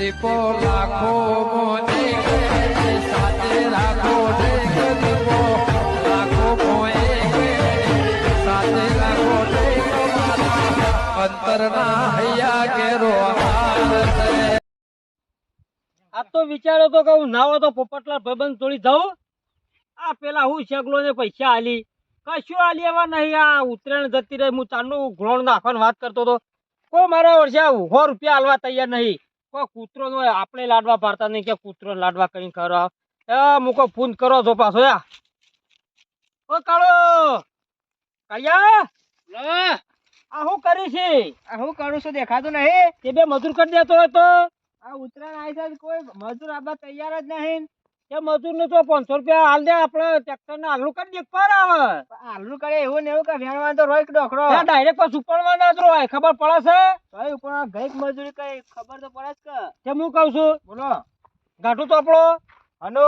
દીપો લાખો મોને સાથે રાખો દીપો લાખો મોએ સાથે રાખો અંતરના હૈયા કેરો આ તો વિચારો તો કહું નાવો તો પોપટલાલ ભાઈબંધ થોડી જાઉં આ પેલા હું શેગલો ને પૈસા આલી કશું આલી એવા નહીં આ ઉત્તરાયણ જતી રહી હું ચાંદનું ઘોણ નાખવાની વાત કરતો હતો કોઈ મારા વર્ષે 100 રૂપિયા આલવા તૈયાર નહીં કોઈ કૂતરો નો આપણે લાડવા પાડતા નહીં કે કૂતરો લાડવા કરીને ખરો મૂકો ફોન કરો છો પાછો યા ઓ કાળો કાળિયા આ હું કરી છે આ હું કરું છું દેખાતું નહીં તે બે મજૂર કરી દેતો હોય તો આ ઉત્તરાયણ આવી છે કોઈ મજૂર આપવા તૈયાર જ નહીં એ મજૂર ને તો 500 રૂપિયા હાલ દે આપણે ટ્રેક્ટર ને હાલું કરી દે પર આવે હાલનું કરે એવું ને એવું કે વેણવા તો રોય ડોખરો ડાયરેક્ટ પાછું ઉપડવાના જ રોય ખબર પડે છે ભાઈ ઉપર ગઈક મજૂરી કઈ ખબર તો પડે જ કે કે હું કહું છું બોલો ગાંઠું તો આપણો હનો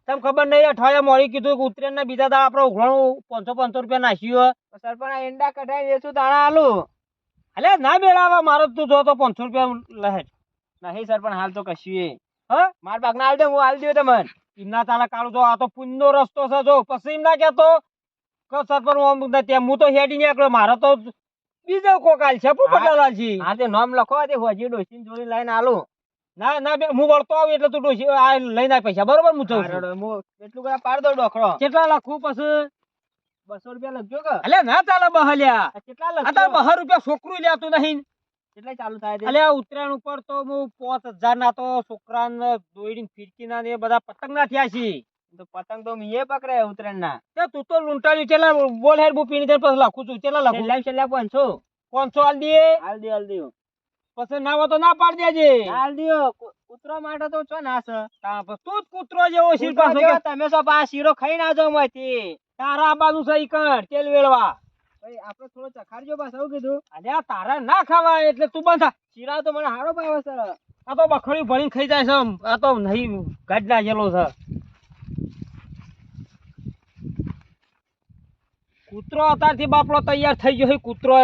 તમ ખબર નહીં અઠવાડિયા મોડી કીધું કે ઉત્તરાયણ ના બીજા દા આપણે ઉઘરાણું 500 રૂપિયા નાખ્યું સરપંચ આ ઈંડા કઢાઈ દેશું દાણા આલું એટલે ના મેળાવા મારો તું જો તો 500 રૂપિયા લહેર નહીં સરપંચ હાલ તો કશું હા માર ભાગ ના હાલ દે હું હાલ દઉં તમને એમના તાલા કાળું જો આ તો પુણ્યનો રસ્તો છે જો પછી એમ ના કહેતો કે સરપંચ ત્યાં હું તો હેડી નીકળ્યો મારો તો બીજો કોકાલ છે પોપટલાલજી હા તે નામ લખો તે હોજી ડોસીને જોડી લઈને આલું ના ના હું વળતો આવું એટલે તું ડોસી આ લઈને આવ પૈસા બરોબર હું જઉં છું હું એટલું કરા પાડ દો ડોખરો કેટલા લખું પછી 200 રૂપિયા લખજો કે એટલે ના ચાલે બહલ્યા આ કેટલા આ લખજો તો 200 રૂપિયા છોકરું લેતું નહીં કેટલા ચાલુ થાય છે એટલે ઉત્તરાયણ ઉપર તો હું 5000 ના તો છોકરાને દોડીને ફિરકીના ને એ બધા પતંગ ના થયા છે તો પતંગ તો મીએ પકડે ઉત્તરાયણ ના તે તું તો લૂંટાડ્યું ચેલા બોલ હેડ હું પીણી દે પછી લખું છું ચેલા લખું છેલ્લા 500 500 હાલ દે હાલ દે પછી ના હોય તો ના પાડ દેજે હાલ દિયો કૂતરો માટે તો છો ના છે તું જ કૂતરો જેવો શીર પાછો કે તમે તો પા શીરો ખાઈ ના જાવ માંથી તારા બાજુ સહી કર તેલ વેળવા ભાઈ આપણે થોડો ચખાડજો બસ આવું કીધું અરે આ તારા ના ખાવા એટલે તું બંધા શીરા તો મને હારો ભાવે છે આ તો બખડી ભરીને ખાઈ જાય છે આ તો નહીં ગાડલા જેલો છે કૂતરો અત્યારથી બાપડો તૈયાર થઈ ગયો છે કૂતરો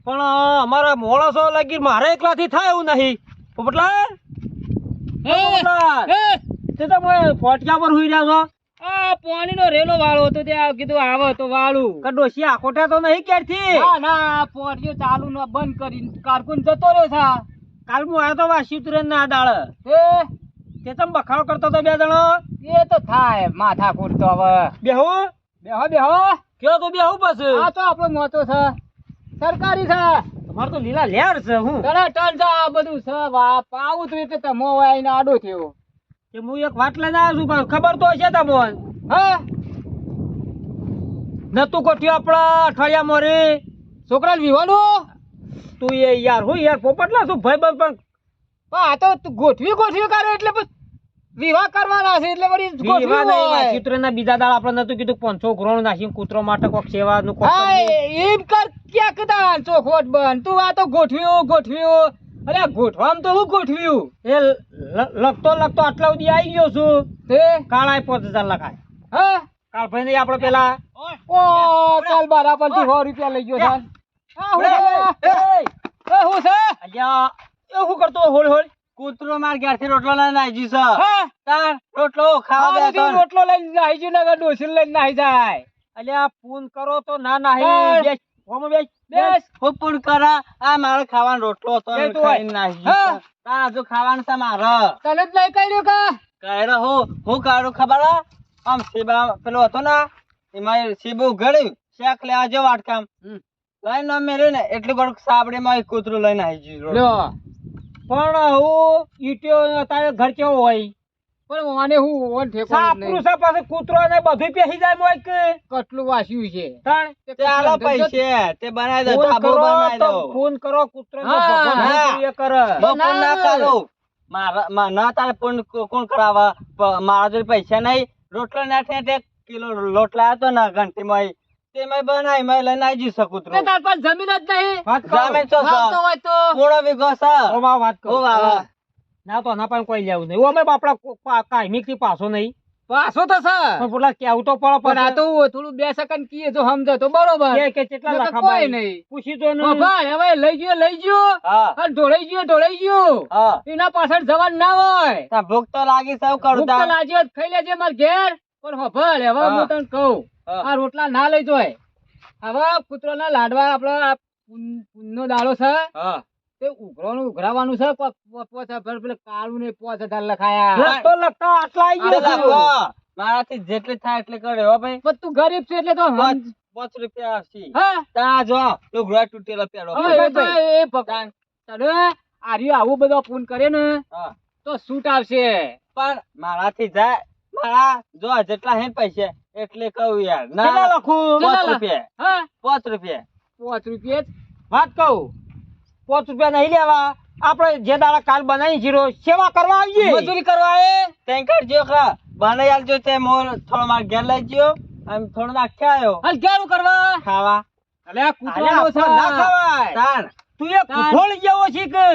પણ અમારા મોણસો લાગી મારે એકલાથી થાય એવું નહીં પોપટલાલ તે તો ફોટક્યા પર હુઈ રહ્યા છો આ પાણી નો રેલો વાળો હતો ત્યાં કીધું આવે તો વાળું ડોશી આખોટે તો નહીં ક્યારથી ના પોરિયો ચાલુ ન બંધ કરીને કારકુન જતો રહ્યો છે કાલ હું આવ્યો તો વાસી તુરન ના દાળ તે તમ બખાડો કરતો તો બે જણો એ તો થાય માથા કૂટતો હવે બેહુ બેહો કયો તો બેહુ પછી આ તો આપણો મોટો છે સરકારી છે તમારે તો લીલા લેર છે હું ઘણા ટન છે આ બધું છે પાવું તો એટલે તમો આવીને આડો થયો કે હું એક વાત લઈને આવ્યો છું પણ ખબર તો હશે તમને હા નતું કોઠ્યું આપણા અઠવાડિયા મોરે છોકરાને વિવાનું તું એ યાર હું યાર પોપટલા શું ભાઈ બંધ પણ આ તો તું ગોઠવી કરે એટલે પછી વિવાહ કરવાના છે એટલે વળી ગોઠવી ચિત્રના બીજા દાળ આપણે નતું કીધું 500 કરોડ નાખીને કૂતરો માટે કોક સેવાનું કોક એમ કર ક્યાં કદા ચોખવટ બન તું આ તો ગોઠવ્યું અરે ગોઠવામ તો હું ગોઠવ્યું એ લખતો આટલા સુધી આવી ગયો છું તે કાળાય 5000 લખાય હા કાળ ભાઈ નહીં આપણે પેલા ઓ કાલ બરાબર થી 100 રૂપિયા લઈ ગયો છે હું છે અલ્યા એ હું કરતો હોળ કૂતરો માર ઘેરથી રોટલો લઈને આવી છે તાર રોટલો ખાવા દે રોટલો લઈને આવી ગયો ને ડોસી લઈને નાહી જાય અલ્યા પૂન કરો તો ના નાહી બેસ હોમ બેસ હું પૂન કરા આ મારે ખાવાનો રોટલો હતો ખાઈને નાહી ગયો તાર જો ખાવાનું છે મારે તને જ લઈ કર્યો કા કર્યો હું કાઢું ખબર આમ સેબા પેલો હતો ને એમાં સેબો ઉઘાડ્યું શેક લેવા જો વાટકામ લઈને મેળ્યું ને એટલું બધું સાબડે માં કૂતરું લઈને આવી ગયું પણ હું ઈટ્યો તારે ઘર કેવો હોય પણ મને હું ઓન ઠેકો સાપરું છે પાછું કૂતરો ને બધું પેહી જાય મોય કે કેટલું વાસ્યું છે તાણ તે આલો પૈસે તે બનાવી દો ધાબો બનાવી દો ફોન કરો કૂતરો ને હા, ભગવાન હા. એ કરે ફોન ના કરો મારા ના તારે ફોન કોણ કરાવા મારા જોડે પૈસા નહીં રોટલો નાઠે 1 કિલો લોટ લાવ્યો તો ને ઘંટીમાં તેમાં બનાવી મેં લઈને આવી જઈશ કૂતરો તાર પાસે જમીન જ નહીં વાત કરો જમીન તો હોય તો પૂરો વીઘો છે ઓ માં વાત કરો ઓ વાહ ના તો ના પણ કોઈ લેવું નહીં ઓ અમે બાપડા કાયમી થી પાછો નહીં પાછો થશે પણ પેલા કેવું તો પડે પણ આ તો થોડું 2 સેકન્ડ કીએ જો સમજે તો બરોબર કે કેટલા નકર લખા કોઈ ભાઈ નહીં પૂછી તો ઓ ભાઈ હવે લઈ ગયો હા અને ઢોળાઈ ગયો હા એના પાછળ જવાનું ના હોય તા ભૂખ તો લાગી સૌ કરું ભૂખ તો લાગ્યો જ ખાઈ લેજે માર ઘેર પણ હોભળ હવે હા. હું તને કહું હા. આ રોટલા ના લઈ જોય હવે કૂતરાના લાડવા આપડે પૂનનો દાડો છે હા તે ઉઘરાવાનું ઉઘરાવાનું છે પેલું કાળું ને 5000 લખાયા લખતો લખતા આટલા આવી ગયો છે. મારાથી જેટલી થાય એટલે કરે હો ભાઈ પણ તું ગરીબ છે એટલે તો પાંચ રૂપિયા આવશે હા તા જો લુગડા તૂટેલા પેલો હવે તો એ ભગવાન તને આર્યો આવું બધો ફોન કરે ને હા તો શૂટ આવશે પણ મારાથી જાય મારા જો જેટલા હે પૈસા એટલે કહું યાર ના લખું કેટલા 5 રૂપિયા હા 5 રૂપિયા 5 રૂપિયા જ. વાત કહું 5 રૂપિયા નહીં લેવા આપણે જે દાડા કાલ બનાવી જીરો સેવા કરવા આવીએ મજૂરી કરવા એ ટેન્કર જો ખા બનાવી આલજો તે મોર થોડો માર ઘેર લઈ ગયો આમ થોડો નાખી આવ્યો હાલ ક્યારું કરવા ખાવા અલે આ કૂતરાનો છે ના ખવાય તાણ તું એ કુઠોળ જેવો છે કે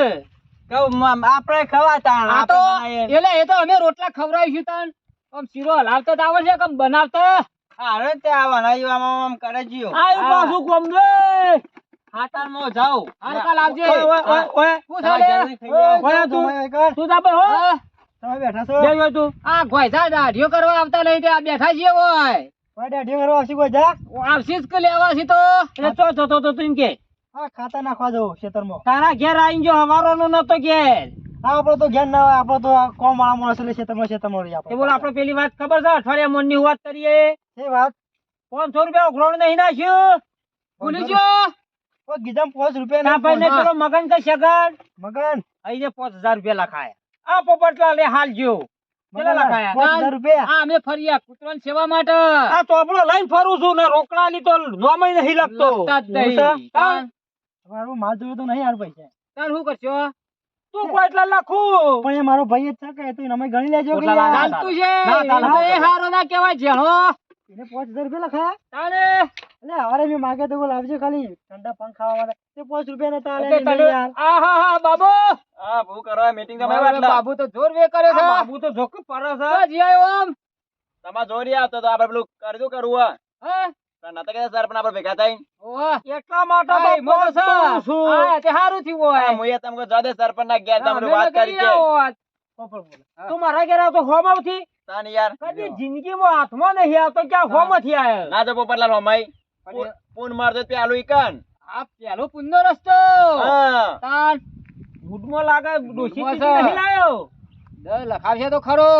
કહું આપણે ખવા તાણ આ તો આપણે બનાવીએ. એટલે એ તો અમે રોટલા ખવડાવીશું તન આમ શીરો હલાવતા તો આવડશે કે આમ બનાવતા અરે તે આ બનાવ્યું આમ કરે જીઓ આયુ પાછું કોમ રે હાટારમાં જાઉં હાલ કાલ આવજે ઓય શું ચાલે? ઓય તું જા બે હો હા, તમે બેઠા છો બે તું આ ગોયધા દાઢીઓ કરવા આવતા નહીં તે આ બેઠા છીએ ઓય ઓય દાઢી કરવા આવશે કોઈ જા આવશે જ કે લેવા છે તો એટલે તો તું કે હા ખાતા નાખવા દો ખેતરમાં તારા ઘેર આવીને જો હવારોનો નતો ઘેર હા આપણો તો ઘેર ના હોય આપણો તો કોમ વાળા માણસ એટલે ખેતરમાં રહી આપણે બોલ આપણે પેલી વાત ખબર છે અઠવાડિયા મનની વાત કરીએ એ વાત 500 રૂપિયા ઉઘરાણ નહીં નાખ્યું ભૂલી ગયો ઓ ગીધમ 5 રૂપિયા ના ભાઈ ને પેલો મગન કે સગન મગન અહીં 5000 રૂપિયા લખાયા આ પોપટલા લે હાલ જો કેટલા લખાયા 5000 રૂપિયા આ અમે ફર્યા કૂતરાની સેવા માટે આ ચોપડો લઈને ફરું છું ને રોકડાની તો નોમય નહીં લખતો લખતા જ નહીં. મારું માલ જોયું તો નહીં હાર પૈસા તાર શું કરશો તું કોઈ એટલા લખું પણ એ મારો ભાઈ જ છે કે તું અમે ગણી લેજો કે યાર. ચાલતું છે ના, ચાલે. એ તો એ હારો ના કહેવાય જેણો એને 5000 રૂપિયા લખાયા તારે એટલે હવે મેં માગે તો કોઈ લાવજો ખાલી ઠંડા પંખ ખાવા માટે તે 5 રૂપિયા ને તાલે એટલે તને- આહાહા, બાબુ હા બહુ કરવા મીટિંગ મારો બાબુ તો જોર વે કરે છે બાબુ તો જોક પર છે હા, જી આવ્યો આમ તમા જોરી આવતો તો આપણે પેલું કરજો કરવું હા નતા કે સર પણ આપણે ભેગા થઈ ઓહ એટલા માટે આ એ મોટો છે આ તે હારું થયું હોય મુએ તમને જાદે સરપંચ ના ઘેર તમને અમે વાત કરી લગાડી છે આવો આજ. તું મારા ઘેર આવતો હોમથી તાન યાર કદી જિંદગીમાં હાથમાં નહીં આવતો ક્યાં હોમથી આયો ના તો પોપટલાલ હોમાઈ પૂન મારતો પેલું ઈકન આ પેલો પુનનો રસ્તો હા તાન ગુડમાં લાગે ડોસી ગુડમાં તીતી છે. નહીં લાયો દર લખાવશે તો ખરો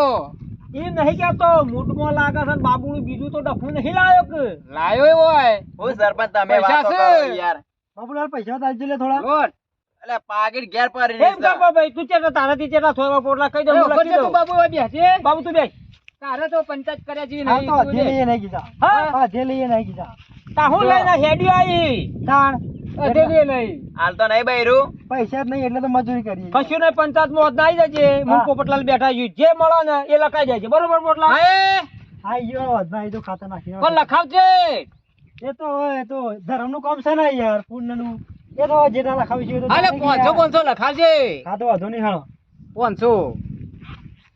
એ નહીં કેતો મૂડમાં લાગે છે ને બાબુનું બીજું તો ડફું નહીં લાયો કે લાયો એવો હોય હું સરપંચ તમે પૈસા વાતો છે. કરો યાર બાબુલાલ પૈસા તાલજો લે થોડા લોટ. એટલે પાકીટ ઘેર પર એમ કર ભાઈ તું ચેટલા તારાથી ચેટલા થોડા પોટલા કહી દે અરે હું ઉભો લખી છે તું દઉં બાબુ હવે બેસજે. બાબુ તું બેસ તારે તો પંચાયત કર્યા જેવી હા નહીં તો તું જે લે. લઈએ નહીં કીધા હા જે લઈએ નહીં કીધા તા હું લઈને હેડી આવી તાણ અધે લે નહીં. હાલ તો નહીં બૈરું પૈસા જ નહીં એટલે તો મજૂરી કરીએ કશું નહીં પંચાયત માં ના આવી જજે હું પોપટલાલ બેઠા છું જે મળે ને એ લખાઈ જાય છે બરોબર પોપટલાલ હા, હા યો વધના તો ખાતા નાખી પણ લખાવજે એ તો ધર્મ નું કામ છે ને યાર પુણ્ય નું એ તો જેટલા લખાવી છે અરે 500 લખાવજે હા તો વાંધો નહીં હાલો 500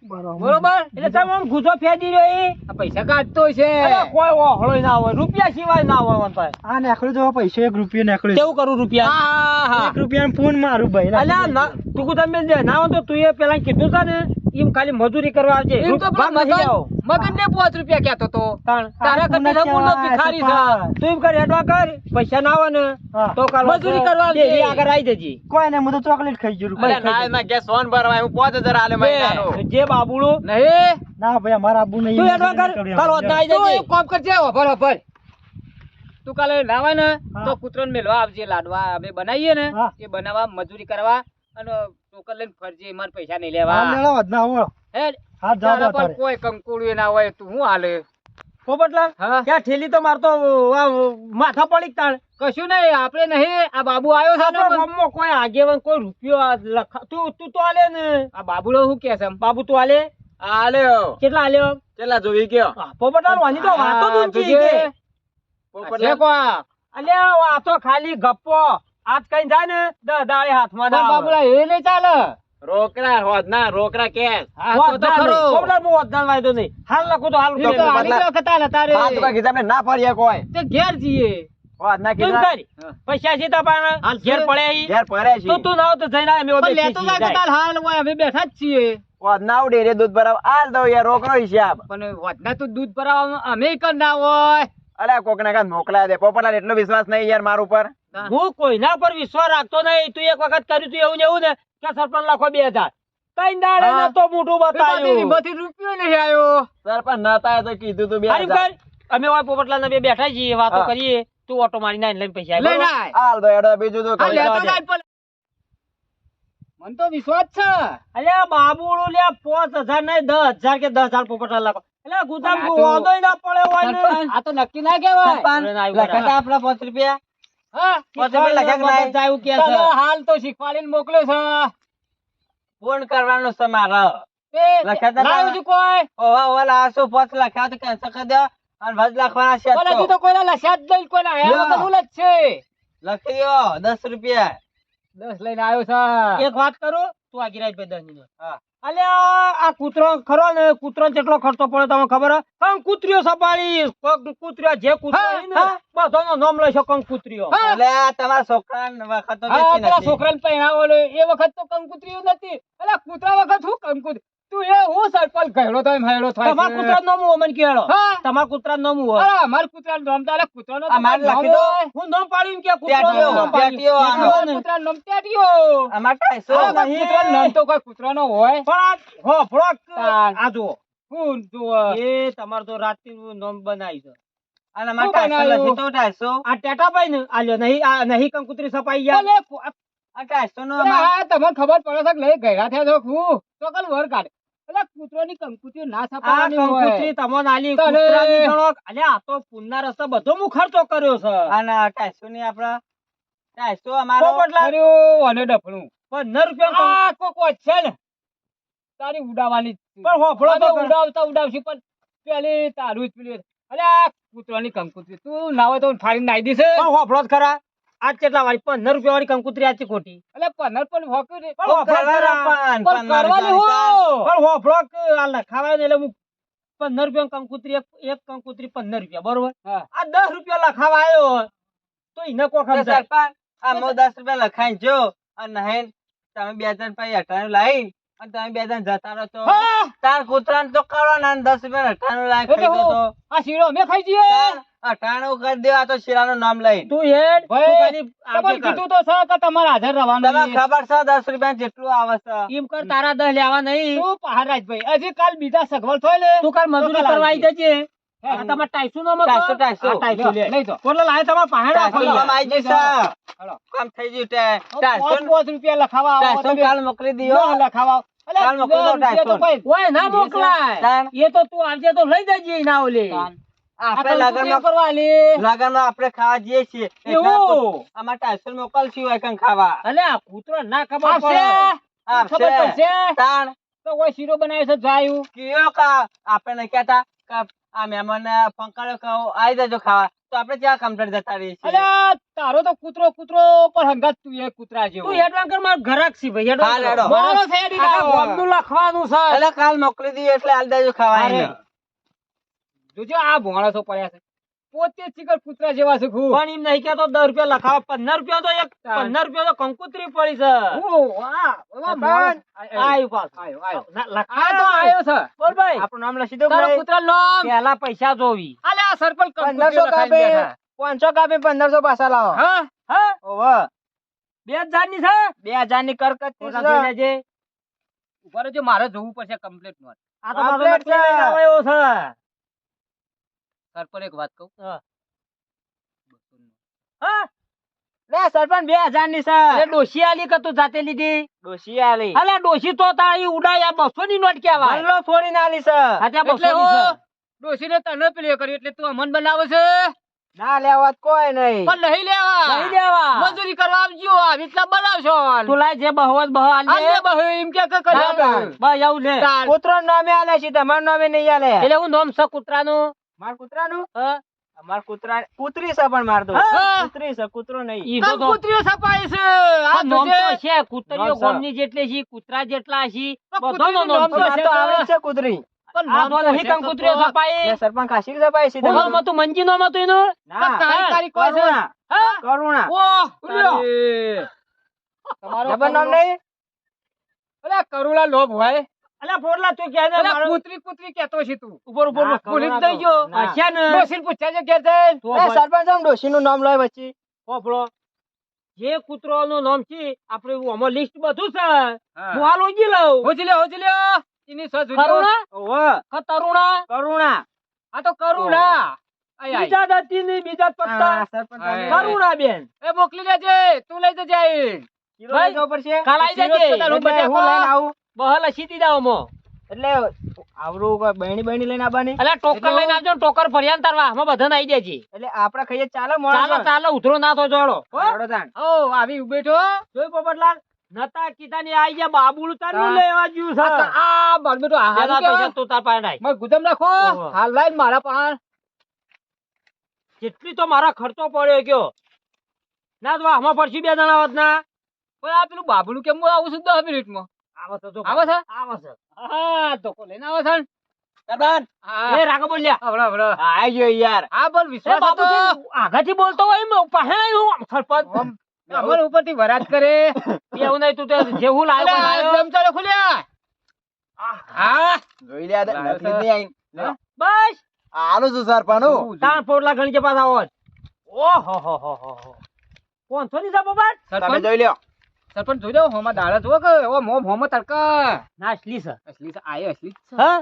બરોબર એટલે તમે આમ ગુજો ફેદી રહ્યો આ પૈસા કાઢતો છે કોઈ ઓહળો ના હોય રૂપિયા સિવાય ના હોય મન પાસે આ નેકળ્યો તો પૈસો 1 રૂપિયો નેકળ્યો કેવું કરું રૂપિયા હા હા 1 રૂપિયા ફોન મારું ભાઈ અલ્યા ના તું તમે જે ના હોય તો તું એ પેલા કીધું છે ને એમ ખાલી મજૂરી કરવા આવજે એમ તો ભાગ નથી જાઓ મગન ને 5 રૂપિયા કહેતો તો તારા તારા કરતા મૂળ ભિખારી છે. તું એમ કર હેડવા કર પૈસા ના આવે ને તો કરવા મજૂરી કરવા આવજે. ડેરી આગળ આવી જજે કોઈ ને હું તો ચોકલેટ ખાઈ જરું જે બાબુડો નહીં ના ભાઈ અમારા આબુ નહીં તું હેડવા કર કાલ હોદના આવી તું જજે એક કામ કરજે ઓભર ઓભર તું કાલે લાવાય ને હા. તો કૂતરાને મેલવા આવજે લાડવા અમે બનાવીએ ને હા. એ બનાવવા મજૂરી કરવા અને ટોકન લઈને ફરજે મારે પૈસા નહીં હા લેવા લેવા હોદના આવો હેડ હા જાવ તારા પર તારે કોઈ કંકુડું ના હોય તું હું હાલે પોપટલાલ હા ક્યાં ઠેલી તો મારતો આ માથા પડી તાણ કશું નહીં આપણે નહીં આ બાબુ આવ્યો છે ને આપણા ગામમાં કોઈ આગેવાન કોઈ રૂપિયો આ લખા તું તો આલે ને આ બાબુડો શું કે છે બાબુ તું આલે આલ્યો કેટલા આલ્યો કેટલા જોઈ ગયો પોપટલાલ વાની તો વાતો જ ઊંચી છે અલ્યા આ તો ખાલી ગપ્પો આજ કઈ જાય ને દાડે હાથમાં ના આવે. બાબુડા એ નહીં ચાલે રોકડા હોદના રોકડા કેશ. વાંધો નહીં. પોપટલાલ હું વાંધો વાંધો નહીં. હાલ લખું તો હાલ તો લખું. હાલી ગયો હાથ પર કીધા આપણે ના પાડીએ કોઈ. હોદના તું કીધા કરી. પૈસા છે તારા પાસે? ઘેર પડ્યા ઈ? ઘેર પડે છે. તું ના આવ તો જઈને અમે બેઠા જ છીએ. હોદના આવું ડેરે દૂધ ભરાવ આલ દઉં યાર રોકડો હિસાબ. પણ વધના તો દૂધ ભરાવાનું અમે કર ના હોય. અલ્યા કોકના કાંઈ મોકલાય દે. પોપટલાલ એટલો વિશ્વાસ નહીં યાર મારા ઉપર. હું કોઈના પર વિશ્વાસ રાખતો નહીં. તું એક વખત કર્યું તું એવું ને એવું ને કે સરપંચ લાખો 2000 કઈ દાડે હા. નતો મોટું બતાવ્યું. રૂપિયો નહીં આવ્યો. સરપંચ નતા તો કીધું તું 2000. હારી કર. અમે હોય પોપટલાલ બે બેઠા છીએ વાતો હા. કરીએ. તું ઓટો મારીને આઈને લઈને પૈસા આપ. બરોબર? હાલ દો હેડો બીજું તો કઈ લેતો જવા દે. મન તો વિશ્વાસ છે. અલ્યા બાબુડું લે 5000 નહીં 10000 કે 10000 પોપટલાલ લાખો. અલ્યા ગુદામ વાંધોય ના પડે હોય ને. આ તો નક્કી ના કહેવાય. સરપંચ લખાતા આપણા 5 રૂપિયા. હા, પોતે લખ્યા કે નહીં? જાય એવું કે છે. હાલ તો શીખવાડીને મોકલ્યો છે. ફોન કરવાનો છે મારે. લખાતા લાવ્યો છું કોઈ? ઓવા ઓવા લાવશો 5 લખ્યા તો કેન્સલ કરી દો અને વજ લખવાના છે પણ હજુ તો કોઈના લસ્યા જ નહીં, કોઈના આયા વગર હું લખ છે. લખી દો 10 રૂપિયા. 10 લઈને આવ્યો છે. એક વાત કરું, તું આગી રાખ બે 10 ની. હા. અલ્યા આ કૂતરો ખરો ને, કૂતરો કેટલો ખર્ચો પડે તમને ખબર હે? કંકુત્રીઓ સપાડી, કૂતરીઓ જે કૂતરો હોય ને બધાનો નામ લઈ શકો કંકુત્રીઓ. એટલે આ તમારા છોકરાને વખત તો હા, બેસી પેલા નથી. છોકરાને પહેરાવેલો એ વખત તો કંકુત્રીઓ નથી. અલ્યા કૂતરા વખત હું કંકુત્રી. તું એ હું સરપંચ ગયડો તો એમ હેડો થાય. તમારા કૂતરાનું નામ હું અમન કેળો. તમારા કૂતરાનું નામ હું હોય. અમાર કૂતરાનું નામ તાલે કૂતરાનો તો અમારે નામ લખી દો. હોય. હું નામ પાડ્યું એમ કે કૂતરાનું ટેટીઓ, નામ પાડ્યું. ટેટીઓ આનો. કૂતરાનું નામ ટેટીઓ. અમારે 250 નહીં. કૂતરાનું નામ તો કોઈ કૂતરાનો હોય. પણ હો ફ્રોક આ જુઓ. હું જુઓ. એ તમાર તો રાતનું નામ બનાવી છે. અને અમારે 250 નથી તો 250. આ ટેટાભાઈ ને આલ્યો નહીં, આ નહીં કંકુત્રી સપાઈ ગયા. આ 250 નો અમારે તમને ખબર પડે છે કે લઈ ગયા થયા છો હું તો કલ વર કાઢ. એટલે કૂતરાની કંકુત્રી ના સપાવાની હોય. કંકુત્રી તમને આલી કૂતરાની ગણો. અલ્યા આ તો પુનના રસ્તે બધો હું ખર્ચો કર્યો છે. અને 250 ની આપડા 250 અમારો પોપટલાલ અને ડફણું 15 રૂપિયા આ કોકો છે ને તારી ઉડાવવાની. પણ હોફળો તો ઉડાવતા ઉડાવશી પણ પેલી તારું જ પેલી. અલ્યા કૂતરાની કંકુત્રી તું નાવે તો ફાડીને નાઈ દીશે. પણ હોફળો જ ખરા. આજ કેટલા વાળી 15 રૂપિયા વાળી કંકુત્રી આજ ખોટી. એટલે 15 પણ હોક્યું ને. પણ હોફળો પણ કરવાની હો. પણ હોફળો આ લખાવાય ને એટલે હું 15 રૂપિયા કંકુત્રી એક કંકુત્રી 15 રૂપિયા બરોબર. આ 10 રૂપિયા લખાવાયો તો એને કો ખબર. સરપંચ આ મો 10 રૂપિયા લખાઈ જો અને નહીં તમે 2 જણ પછી 98 લાવી અને તમે 2 જણ જતા રહો તો તાર કૂતરાને તો કરવાના 10 રૂપિયા 98 લાવી ખાઈ દો તો આ શીરો અમે ખાઈ જઈએ. 98 કરી દે. આ તો શીરાનું નામ લઈ તું હેડ ભાઈ કીધું તો છે કે તમારે હાજર રહેવાનું. તમે ખબર છે 10 રૂપિયા જેટલું આવે છે એમ કર તારા 10 લેવા નહીં. તું પહારાજભાઈ હજી કાલ બીજા સગવડ થોય લે. તું કાલ મજૂરી કરવા આવી જજે. તમારે 250 નો મત 250 લઈ તો કોલે લાય તમાર પહાડા ખોઈ આવી જશે. કામ થઈ ગયું. 250 રૂપિયા લખાવા આવો. 250 કાલ મોકલી દિયો. લખાવા કાલ મોકલી દો 250. ઓય ના મોકલાય. એ તો તું આવજે તો લઈ જજે ના ઓલે. આપણે લગનમાં કરવા લે. લગનમાં આપણે ખાવા જઈએ છીએ. એવું અમાર 250 મોકલશું હોય કણ ખાવા. અલ્યા કૂતરો ના ખબર પડે. આપશે. ખબર પડશે. તાણ તો ઓય શીરો બનાવ્યો છે જાયું. કયો કા આપણે કહેતા કે આ મહેમાન પંકાળો કહો આવી જજો ખાવા તો આપણે ત્યાં કમ્પ્લેટ જતા રહીએ છીએ. અલ્યા તારો તો કૂતરો પર હંગાત તું એ કૂતરા જેવો. તું હેડવાન કર માર ઘરાક છી ભાઈ. હાલ હેડો. મારો ફેડી લાવો. ગોમનું લખવાનું છે. એટલે કાલ મોકલી દઈએ એટલે હાલ દેજો ખાવા એને. જોજો આ ભોણસો પડ્યા છે. પોતે ચીકર કૂતરા જેવા છે ખૂબ. પણ એમ નહીં કેતો 10 રૂપિયા લખાવા. 15 રૂપિયા તો એક 15 રૂપિયા તો કંકુત્રી પડી છે. આયો પાસ આયો લખા તો આયો છે. બોલ ભાઈ આપણું નામ લખી દો. તારો કૂતરાનું નામ પહેલા પૈસા જોવી. અલે આ સરપંચ 1500 કાપે 500 કાપે 1500 પાછા લાવો. હા હા ઓવા 2000 ની છે. 2000 ની કરકતી છે. જોઈ લેજે. ઉભા રહેજો મારે જોવું પડશે કમ્પ્લીટ નો. આ તો Complete છે. આવ્યો છે. સરપંચ એક વાત કહું. હા લે સરપંચ 2000 ની છે. એ ડોશી આલી કે તું જાતે લીધી. ડોશી આલી. અલે ડોશી તો તારી ઉડાયા 200 ની નોટ કેવાય. મલ્લો થોડી ના આલી છે. હાચા 200 ની છે. ડોશી ને તને પેલી કરી એટલે તું અમન બનાવે છે. ના લેવાત કોઈ નહીં. પણ નહીં લેવા. મજૂરી કરવા આવજો. આ રીતના બનાવશો. તું લાય જે બહવત બહ આલે બહ એમ કે કરી. બસ આવું લે. કૂતરો નામે આલે છે તમારું નામે નહીં આલે. એટલે હું નામ છે કૂતરાનું. માર કૂતરાનું હા અમાર કૂતરી છે પણ માર તો હા. કૂતરી છે કૂતરો નહીં ઈ તો કૂતરીઓ સપાય છે આ આ નોમ જોજે. તો છે કૂતરીઓ નોમ છે. ગોમની જેટલી છે કૂતરા જેટલા છે તો બધાનો કૂતરીનું નોમ નામ છે. તો આ તો આવડે જ છે કૂતરી પણ આ નામ તો તો નહીં છે કંકુતરીઓ કૂતરો. સપાય એટલે સરપંચ ખાસી સપાય સીધા કોનું હતું મંજી નોમ હતું એનું ના તારી તારી કોઈ છે કરુણા હા? કરુણા ઓહ ઉલ્યો. તારી. તમારો જબર નામ કરુણા. નહીં અલા કરુણા લોભ હોય અલા પોરલા તું કહે ને અલા મારો કૂતરી કૂતરી કહેતો છે તું ઉપર ઉપર ના, ભૂલી જ કરુણા દઈ ગયો ના. હશે ને ડોશીને પૂછ્યા છે ઘેર જઈને. તો એ ભાઈ, સરપંચ આમ ડોશીનું નામ લય વચ્ચે પોપડો. જે કૂતરોનું નામ છે આપણે આમાં લિસ્ટ બધું છે હા. હું હાલ ઉજી લઉં હોજી લ્યો એની સજ હોજી લ્યો. કરુણા ઓહો કે તરુણા કરુણા આ તો કરુણા આય આય. બીજા દતી ની બીજા જ પત્તા હા, સરપંચ હા. તમે કરુણા બેન એ મોકલી દેજે તું લઈ જજે આઈ. કિલો ભાઈ, લઈ જવો પડશે કાલ આઈ જજે. શીરો તો તારું એટલે બટાકો. હું લઈને આવું બહલ સીધી દાવ મો એટલે આવરું કોઈ બહેણી લઈને આવવાની અલા ટોકર એટલે લઈને આવજો ને ટોકર ભર્યા ને તારવા આમાં બધાને આઈ દેજે એટલે આપણે ખાઈએ ચાલો ચાલો ચાલો ઉધરો ના તો જોડો હો? ચાલો તાન ઓ આવી ઉભેઠો જોઈ પોપટલાલ નતા કીધા ની આઈ ગયા બાબુલું તારું હા. લેવા જ્યું છે આ બાળબેટો આ પેલા હારું પૈસા કેવાય. તું તાર પાસે નાખ. મગ ગુદમ નાખો ઓહો. હાલ લાઈન મારા પાસે જેટલી તો મારા ખર્ચો પડ્યો ગયો ના તો આમાં પડશે બે જણા હોત ના પણ આ પેલું બાબુનું કેમ હું આવું છું 10 મિનિટમાં આવે તો જો આવે છે? આવે છે હા તો લઈને આવે છે ને? સરપંચ હા એ રાગો બોલ્યા હવડા હવડા આઈ ગયો યાર હા બોલ એ વિશ્વાસ હતો બાબુજી આગળથી બોલતો હોય એમ પાસે હું સરપંચ અમાર ઉપરથી વરાજ કરે એવું નહીં તું તો જેવું લાવ્યો અલા, લાવ્યો. જેમ ચાલે ખુલ્યા હા જોઈ લે આ લાવ નકલી જ નહીં આઈ. લે. બસ આલું છું સરપંચ તાણ પોટલા ગણી કે પાછા આવો જ. ઓહો હો હો હો હો. 500 ની છે પોપટ? તમે સરપંચ જોઈ લ્યો સરપંચ જોઈ લો હોમાં દાડા જુઓ કે ઓ મોમાં તડકા ના અસલી છે અસલી છે આયો અસલી જ છે. હા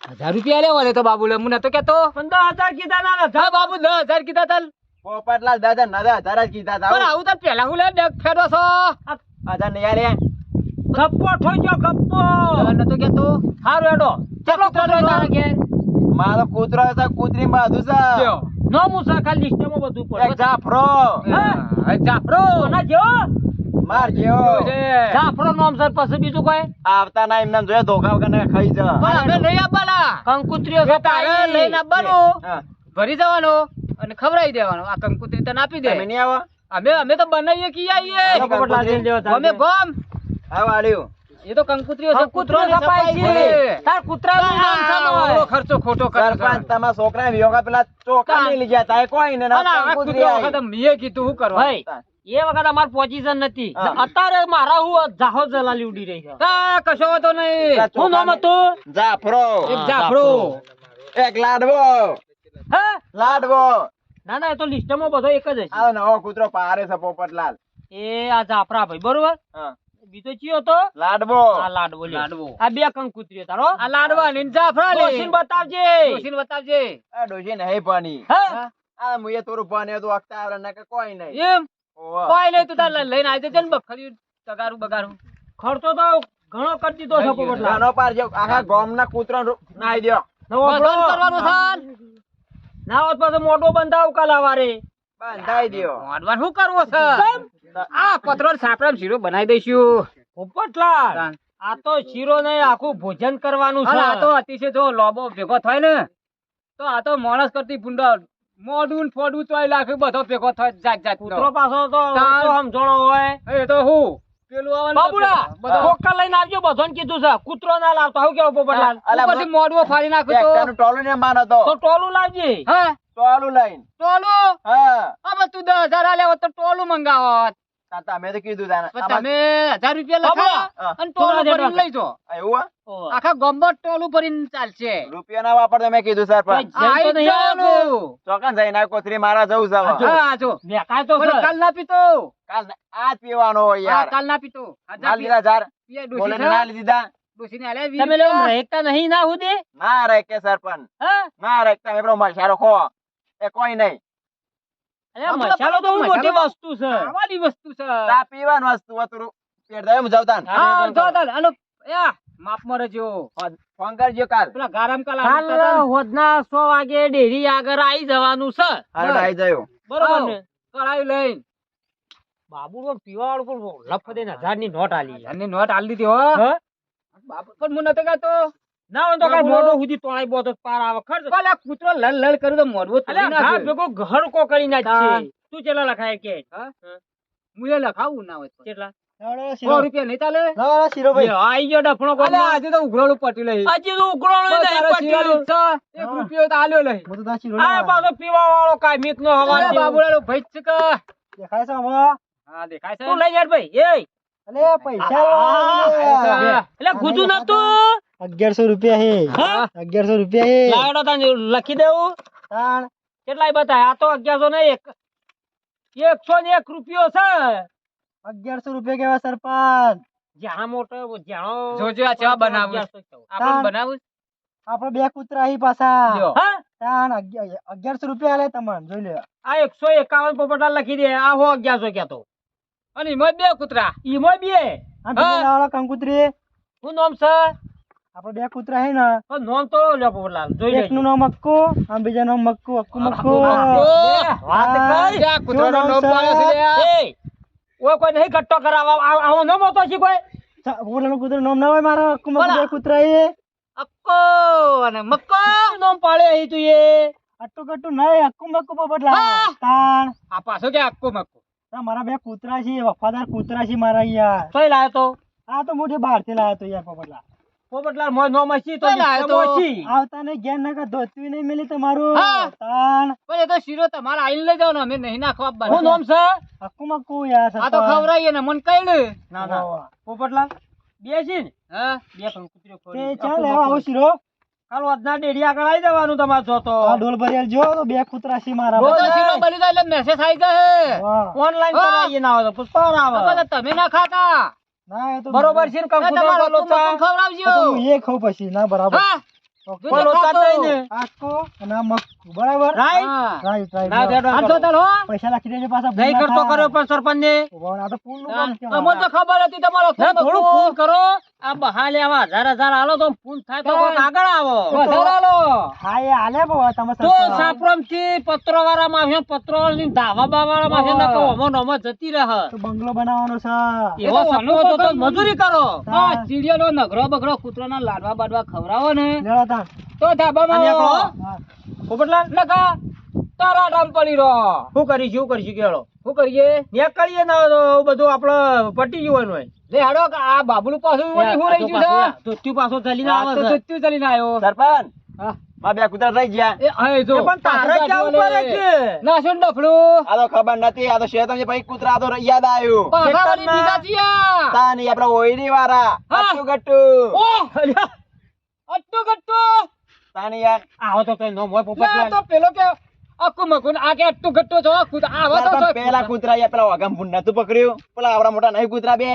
1000 રૂપિયા લેવા લે તો બાબુલે મને તો કેતો 15,000 કીધા ના હા બાબુ 10,000 કીધા તાલ પોપટલાલ દાદા નદા હજાર જ કીધા તા પણ આવું તાર પેલા હું લે ડગ ફેડો છો હજાર નહીં આલે ગપ્પો ઠોઈ ગયો ગપ્પો નતો કેતો હારું હેડો કેટલો ખર્ચો તારા ઘેર મારો કૂતરો છે કૂતરી બાધું છે લ્યો. નો મુસા ખાલી લિસ્ટમાં બધું એક પડે જાફરો હા જાફરો કોના જેવો માર જેવો જાફરો નામ સર પછી બીજું કોઈ આવતા ના એમને જોયા ધોકા વગર ને ખાઈ જા પણ અમે નહીં આપવાના કંકુત્રીઓ એ તારે લઈને આવવાનું હા. ભરી જવાનું અને ખવડાવી દેવાનું આ કંકુતરી તને આપી દે તમે નહીં આવો અમે તો બનાવીએ કી આવીએ હાલો, પોપટલાલ જઈને લેવા તાર અમે ઘેર. ગોમ આવો આલ્યું એ તો કંકુતરીઓ છે કંકુત્રીઓ કૂતરોની સફાઈ સફાઈ છે તાર કૂતરાનું નામ છે આ મોય. ઓલો ખર્ચો ખોટો સરપંચ કરતો તમારા છોકરા વિયોગા પેલા ચોખા નહીં લઈ ગયા તા કોઈ ને ના કંકુતરી આઈ. મેં કીધું શું કરવા ભાઈ એ વખત અમાર પોઝિશન નથી હા. અત્યારે મારા હું જાહો જલાલી ઉડી રહી છે કશો વાંધો નહીં શું નામ હતું જાફરો એક જાફરો એક લાડવો હા લાડવો ના ના એ તો લિસ્ટમાં બધો એક જ હશે આ નવો કૂતરો પારે છે પોપટલાલ એ આ જાફરા ભાઈ બરોબર હા. બીજો ચિયો હતો લાડવો આ લાડવો લ્યો. લાડવો. આ બે કંકુત્રીઓ તારો આ લાડવા ને જાફરા લે ડોશીને બતાવજે ડોશીને બતાવજે આ ડોશી નહીં પાણી હા આ મુએ તોરું પાણી હતું અખતા આવડે ના કે કોઈ નહીં એમ ઓહો. કોઈ નહીં તું તાર લઈને આવી જજે ને બખડ્યું તગારું બગારું ખર્ચો તો ઘણો કરી દીધો છે થઈ ગયો. પોપટલાલ. નાનો પાર જેવો આખા ગામના કૂતરો નાઈ દ્યો નવો બધું જ આપણો. કરવાનું છે ના હોત પાછો મોટો બંધાવ કલાવારે બંધાઈ દ્યો મોડવાનું શું કરવું છે આ પત્રો ને સાપડા શીરો બનાવી દઈશું પોપટલાલ આ તો શીરો નહીં આખું ભોજન કરવાનું અરે આ તો છે અતિશય જો લોબો ભેગો થાય ને તો આ તો માણસ કરતી ભૂંડા મોઢું ને ફોડું તોય લાખ બધો ભેગો થાય જાત જાત કૂતરો પાછો તો તાર. ઓછો સમજણો હોય એ તો હું પેલું આવે ને બાબુડા બધો ઠોકર લઈને આવજો બધાને કીધું છે કૂતરો ના લાવતો હું કેવું પોપટલાલ અલા, પછી મોઢું ફાડી નાખ્યું ટ્રેક્ટરનું ટોલું ને માનો તો તો ટોલું લાવજે હા ટોલું લઈને ટોલું હા હવે તું 10,000 આલ્યા હોત તો ટોલું મંગાવત તાતા મેં તો કીધું તાને પણ આમાં- તમે 1,000 રૂપિયા લખાયા હા. અને ટોલું થોડા ભરીને લઈ જાઓ એવું હે? આખા ગામમાં ટોલું ભરીને ચાલશે રૂપિયા ના વાપરતો મેં કીધું સરપંચ જઈ તો આઈ નહીં જવાનું. ચોકન જઈને આ કોથરી મારા જવું છે હવે. હા જો દેખાય તો પણ છે. કાલ ના પીતો કાલ આજ પીવાનો હોય હા યાર કાલ ના પીતો ના લીધા ઝાર પીએ બોલે ડોશી ના લીધા ડોશીને આલ્યા 20 તમે લોકો રૂપિયા. રહેતા નહીં ના હુદે ના રે કે સરપંચ હા ના રે તમે પેલો મસાલો ખો એ કોઈ નહીં અરે મસાલો તો બહુ મોટી વસ્તુ છે ખાવાની વસ્તુ છે ચા પીવાનું વસ્તુ હતું પેટ દે મુજાવતા હા જો તાલ આનો યા માપમાં રહેજો ફોન કરજો કાલ પેલા ગારમ કાલા કાલ હોદના 100 વાગે ડેરી આગળ આવી જવાનું છે હારે આવી જાયો બરોબર ને કરાવી લઈને બાબુ પણ પીવા વાળું પણ લફ દઈને 1000 ની નોટ આલી અને નોટ આલી દીધી હો હા? બાપુ પણ હું નતો કહેતો ના હોય તો કઈ મોઢું સુધી તોડાઈ બોતો પાર આવે ખર્ચ ભલે આ કૂતરો લડ લડ કર્યું તો મોઢું તોડી અલ્યા ઘા નાખ્યું. ભેગો ઘર કો કરી નાખશે તાન. તું ચેલા લખાય કે હું એ લખાવું ના હોય તો. કેટલા લાવડો 100 શીરો. રૂપિયા નહીં ચાલે? લાવડો શીરો ભાઈ. લે, આઈ ગયો ડફણો કોણ અલ્યા, આજે તો ઉઘરાણું પટી લઈ. હજી તો ઉકળોણો તો નહીં તારે શીરાની પટ્યું. ઈચ્છા, 1 રૂપિયો તો આલ્યો લઈ. હું તો તાર શીરો આ લેવા પાછો પીવા વાળો કાયમિક નો હવા અરે જેવો. બાબુલાલો ભાઈ છે કે? દેખાય છે આમાં? હા, દેખાય છે. તું લઈ જા ભાઈ એ અલે પૈસા લાવો. એટલે ગુજુ નતું 1100 રૂપિયા હે. હા? 1100 રૂપિયા હે. લાવડો તને લખી દેવું તાણ. કેટલાય બતાય આ તો 1100 નહીં 101 રૂપિયો છે 1100 રૂપિયા કેવા સરપંચ? જ્યાં મોટો જ્યાં જોજો આ ચા બનાવું. આપણે બનાવું છે? આપડે બે કૂતરા અહીં પાછા. લ્યો. હા તાણ 1100 રૂપિયા આલે તમને જોઈ લે. આ 151 પોપટા લખી દે આ હો 1100 કેતો અને એમાં 2 કૂતરા. ઈમો બે આ બીજા લાવડો કંકુતરી. શું નામ છે આપડે બે કૂતરા હે ને. પણ નામ તો લ્યો પોપટલાલ જોઈ લેજો એકનું નામ અક્કુ અને બીજા નામ મક્કુ. અક્કુ મક્કુ. વાત કઈ આ કૂતરાનો શું નામ નામ પાડે છે લ્યા. એ ઓય કોઈ નહીં કટ્ટો કરાવવા આવો નામ હોતો છે કોઈ ઓલાનું કૂતરું નામ ના હોય મારા. અક્કુ મક્કુ બે કૂતરા હે. અક્કો અને મક્કો નામ પાડે અહીં તું એ અટ્ટુ કટ્ટુ નહીં અક્કુ મક્કુ પોપટલા. તાણ. આ પાછો કે આખો મક્કો. આ મારા બે કૂતરા છે વફાદાર કૂતરા છે મારા યાર. તોય લાયો તો આ તો મોટી બહાર થી લાયો તો યાર પોપટલા. પોપટલાલ મોય નામ હસી તો તોય લાયો તો. હસી. આવતા ને ઘેર નાખા ધોતું નહીં મેલી તમારું. હા. તાણ. પણ એ તો શીરો તમારે આઈને લઈ જાવ ને અમે નહીં નાખવા શું નામ છે અક્કુ મક્કુ યાર. આ તો ખવડાવીએ ને મને કઈ ને. ના ના પોપટલાલ બે છે ને હા, બે કંકુતરીઓ તે ખોરી. ચાલ લેવા આવો શીરો. કાલ વધના ડેડી આગળ આવી દેવાનું તમારે જો તો આ ડોલ ભરી આલજો તો બે કૂતરા છે મારા. બધો શીરો બની જાય એટલે મેસેજ આવી જાય. વાહ. ઓનલાઈન હા. કરાવીએ ના આવે તો પુષ્પાર આ આવે બધા તમે ના ખાતા. ના એ તો બરોબર છે ને એ કંકુતરીઓ તમારો બોલો તું મક્કમ ખવડાવજો. તો હું એ ખાઉં પછી ના બરાબર. હા, ઓકે. કોઈ લોચા જ નહીં ને આખો અને આ મક્કુ બરાબર. રાઈટ હા. Right right. ના દેડો આમ તો ચાલ હો. પૈસા લખી દેજો પાછા. નહીં કરતો કર્યો પણ સરપંચ ને આ તો ફૂલ નું કામ છે અમને તો ખબર હતી તમારો ફોન થોડું મક્કો. ફોન કરો આ બહાલે આવા 1000 હાલો તો ફોન થાય તો કોક આગળ આવો વધારે આલો. હા એ આલે બહુ તમે તો સાપરમ થી પત્રો વાળા માં પત્રો ની ધાવા બાવાળા માં છે નકો ઓમો નોમો જતી રહે તો બંગલો બનાવવાનો છે. એવો એ તો સપનો તો તો મજૂરી કરો આ ચીડિયાનો નગરો બગરો કૂતરાના લાડવા બાડવા ખવડાવો ને લેવા તાણ. તો ધાબામાં અને એકલો? હા. પોપટલાલ નકા તારા ડામ પડી રહો. શું કરીશું કેળો શું કરીએ? ન્યા કરીએ ના તો બધું આપડે પટી ગયું હોય લે હાડો કે આ બાબલું પાછું વળી હું રહી ગયું છે? ધોત્યું પાછો ચાલીને આ આવે તો છે ચુત્યું ચાલીને આવ્યો. સરપંચ હા. માં બે કૂતરા રહી ગયા. એ અહીં જો. એ પણ તારે ક્યાં ઉપર છે? ના શું ડફલું? આ તો ખબર નથી. આ તો શેતમ પછી કૂતરા તો યાદ આવ્યું. પાછા વળી ખેતરના. બીજા ચિયા. તાની આપડે ઓયડી વાળા હા. અટ્ટુ ગટ્ટુ. ઓહ! અલ્યા, અટ્ટુ ગટ્ટુ. તાની યાર આવો તો કઈ નો મોય લે પોપટલાલ તો પેલો કે અક્કુ મકુન આ કે અટ્ટુ ગટ્ટુ છો કૂતરા આવો તો સરપંચ, છો. પેલા કૂતરા યા પેલા વાગમ ફૂંડ નતું પકડ્યું. પેલા આવડા મોટા નહીં કૂતરા બે.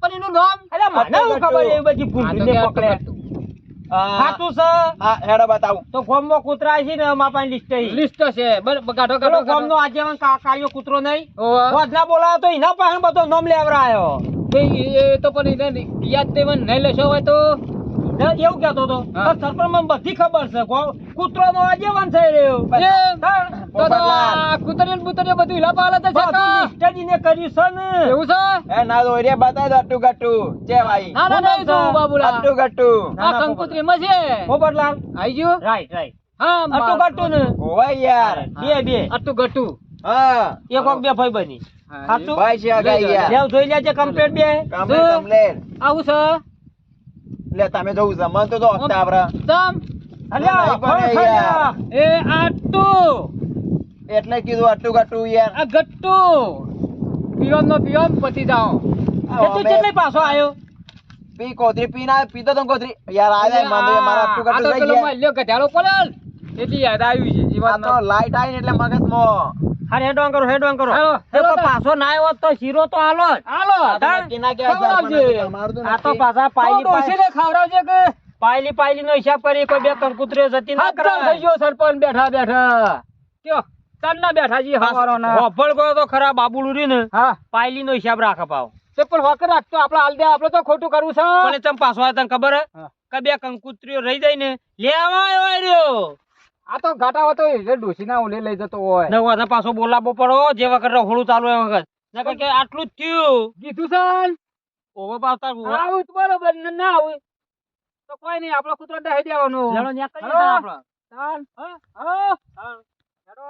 પણ એનું નામ અલ્યા મને શું ખબર એ બધી આ તો ભૂંડીને કે અટ્ટુ પકડે ગટ્ટુ. સાચું છે હા હેડો બતાવું. તો ગોમમાં કૂતરા છે ને અમારા પાસે લિસ્ટ છે લિસ્ટ છે ગાઢો પેલો ગાઢો ગોમનો આજેવાન કાળિયો કૂતરો નહીં ઓવા. વધના બોલાવો તો એના પાસે બધો નામ લેવરાયો એ તો પણ એને યાદ દેવન નહીં લેશો હોય તો એવું કહેતો હતો હા. સરપંચ મને બધી ખબર છે કૂતરો નો આજેવાન થઈ રહ્યો તો તો આ કૂતરીઓ ને બુતરીઓ બધું હિલા પાલે તો છે કા? લિસ્ટજીને કર્યું છે ને એવું છે? એ ના તો ઓયડી બતાવી દો અટ્ટુ ગટ્ટુ. છે ભાઈ ના ના નહીં જોવું બાબુલા. અટ્ટુ ગટ્ટુ. આ કંકોત્રી માં છે પોપટલાલ આઈ ગયું? રાઈટ રાઈટ હા અટુ કાટુ ને ઓય યાર. બે અટ્ટુ ગટ્ટુ. હા એક ઓક બે ભાઈ બની સાચું ભાઈ છે આ ગાઈ યાર. લેવ જોઈ લેજે કમ્પ્લીટ બે કમ્પ્લેટ કમ્પ્લેટ. આવું છે લે તમે જોવું છે મન તો હપ્તા આપડા. તમ અલ્યા નહીં પણ ફળ ખાઈ જા. એ આટુ એટલે કીધું અટ્ટુ ગટ્ટુ યાર. આ ગટ્ટુ પીઓન નો પીઓન પતી જાઓ. એ તું કેટલે પાછો આવ્યો પી કોથરી પીના પીતો તો કોથરી યાર આ મને મારા અટ્ટુ આ ગટ્ટુ તો થઈ પેલો ગયા. માલ્યો ગઢાળો પડેલ એટલી યાદ આવી છે એ આ વાત તો લાઈટ આવી ને એટલે મગજમાં. હા હેડવાન કરો હાલો, એ તો હેડો. પાછો ના આવ્યો તો શીરો તો હાલો જ. હાલો આ તો તાણ. નક્કી ના કહેવાય ખવડાવજે. સરપંચ, તમારું તો આ તો નક્કી. પાછા તો પાયલી ડોશીને ખવડાવજે કે પાયલી નો હિસાબ કરી કોઈ બે કંકુતરીઓ જતી ના હાથ થઈ કરાય ગયો સરપંચ બેઠા બેઠા કયો ચાંદના બેઠા જી હવારો ના હોફળ ગયો તો ખરા બાબુડું રી ને હા પાયલી નો હિસાબ રાખે પાવ તે પણ હોકર રાખતો આપણે હાલ દે આપણે તો ખોટું કરવું છે પણ ચમ પાછો આવ્યો તને ખબર હે હા. કે બે કંકુતરીઓ રહી જાય ને લેવા આવ્યો રહ્યો આ તો ઘાટા હતો એ ડોશી ના ઓલે લઈ જતો હોય ને વાને પાછો બોલાવવો પડો જે વખત રહોડું ચાલુ એ વખત નકર કે આટલું જ થયું કીધું છે ઓવે પાછા આવું તો બરોબર ને ના આવું તો કોઈ નહીં આપણો કૂતરો દહી દેવાનો લેણો ન્યા કરીએ હલો. તાણ આપણો. ચાલ. હા. હા. હેડો.